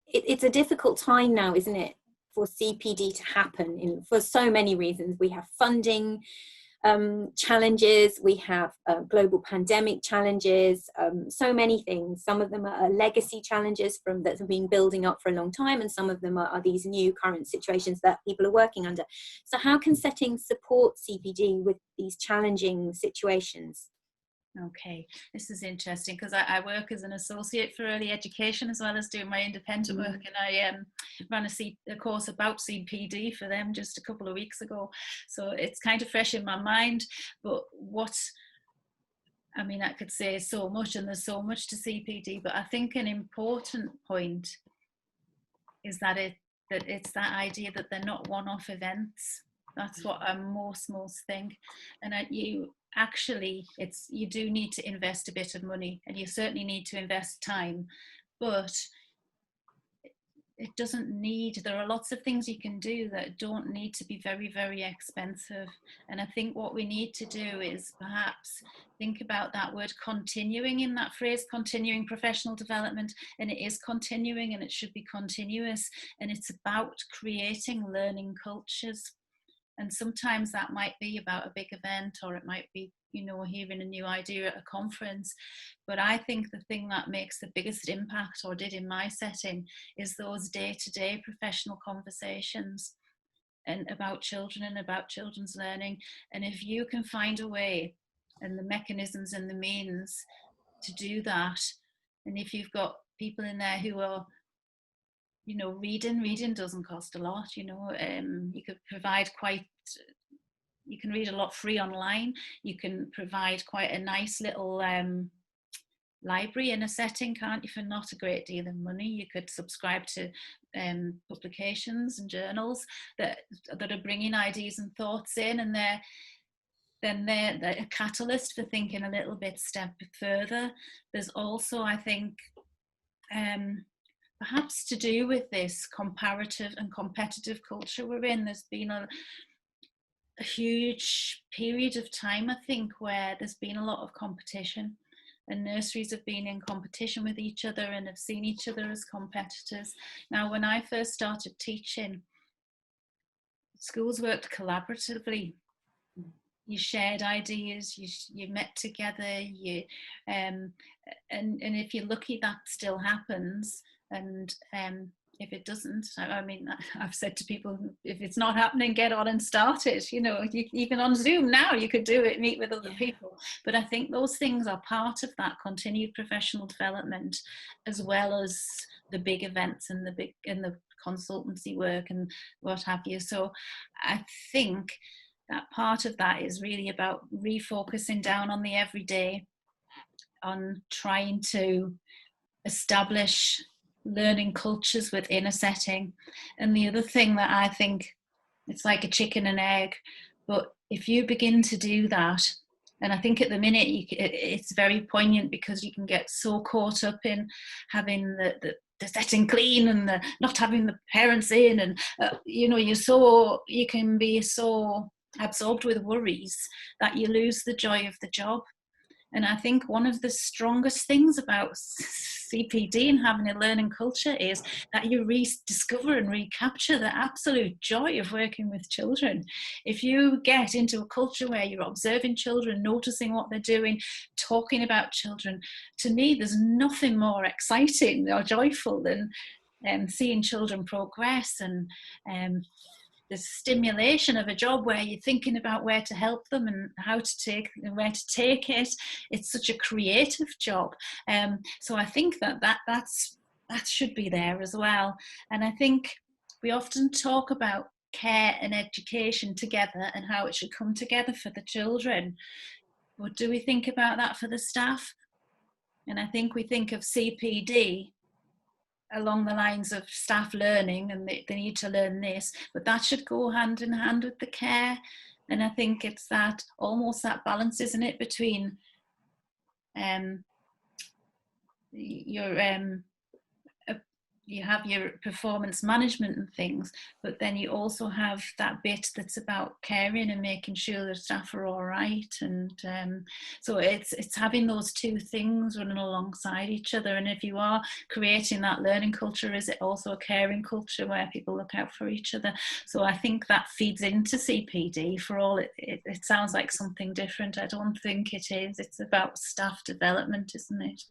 it's a difficult time now, isn't it, for CPD to happen for so many reasons. We have funding challenges, we have global pandemic challenges, so many things. Some of them are legacy challenges that have been building up for a long time, and some of them are these new current situations that people are working under. So how can settings support CPD with these challenging situations? Okay, this is interesting because I work as an associate for early education as well as doing my independent work, and I ran a course about CPD for them just a couple of weeks ago, so it's kind of fresh in my mind. But I could say so much, and there's so much to CPD, but I think an important point is that it's that idea that they're not one-off events. That's what I most think, and that you do need to invest a bit of money, and you certainly need to invest time, but it doesn't need, there are lots of things you can do that don't need to be very, very expensive. And I think what we need to do is perhaps think about that word continuing, in that phrase, continuing professional development. And it is continuing, and it should be continuous, and it's about creating learning cultures. And sometimes that might be about a big event, or it might be, hearing a new idea at a conference. But I think the thing that makes the biggest impact, or did in my setting, is those day-to-day professional conversations and about children and about children's learning. And if you can find a way and the mechanisms and the means to do that, and if you've got people in there who are, reading doesn't cost a lot, you could provide you can read a lot free online. You can provide quite a nice little library in a setting, can't you, for not a great deal of money. You could subscribe to publications and journals that are bringing ideas and thoughts in, and they're a catalyst for thinking a little bit step further. There's also, I think, perhaps to do with this comparative and competitive culture we're in, there's been a huge period of time, I think, where there's been a lot of competition, and nurseries have been in competition with each other and have seen each other as competitors. Now, when I first started teaching, schools worked collaboratively. You shared ideas, you met together, and if you're lucky, that still happens. And if it doesn't, I've said to people, if it's not happening, get on and start it. Even on Zoom now, you could do it, meet with other people. But I think those things are part of that continued professional development, as well as the big events and the consultancy work and what have you. So I think that part of that is really about refocusing down on the everyday, on trying to establish learning cultures within a setting. And the other thing that I think, it's like a chicken and egg, but if you begin to do that, and I think at the minute it's very poignant, because you can get so caught up in having the setting clean and the not having the parents in, and you can be so absorbed with worries that you lose the joy of the job. And I think one of the strongest things about CPD and having a learning culture is that you rediscover and recapture the absolute joy of working with children. If you get into a culture where you're observing children, noticing what they're doing, talking about children, to me, there's nothing more exciting or joyful than seeing children progress, and the stimulation of a job where you're thinking about where to help them and where to take it. It's such a creative job. So I think that should be there as well. And I think we often talk about care and education together and how it should come together for the children. But do we think about that for the staff? And I think we think of CPD along the lines of staff learning, and they need to learn this, but that should go hand in hand with the care. And I think it's that almost that balance, isn't it, between you have your performance management and things, but then you also have that bit that's about caring and making sure that staff are all right. And so it's having those two things running alongside each other. And if you are creating that learning culture, is it also a caring culture where people look out for each other? So I think that feeds into CPD. For all it sounds like something different, I don't think it is. It's about staff development, isn't it?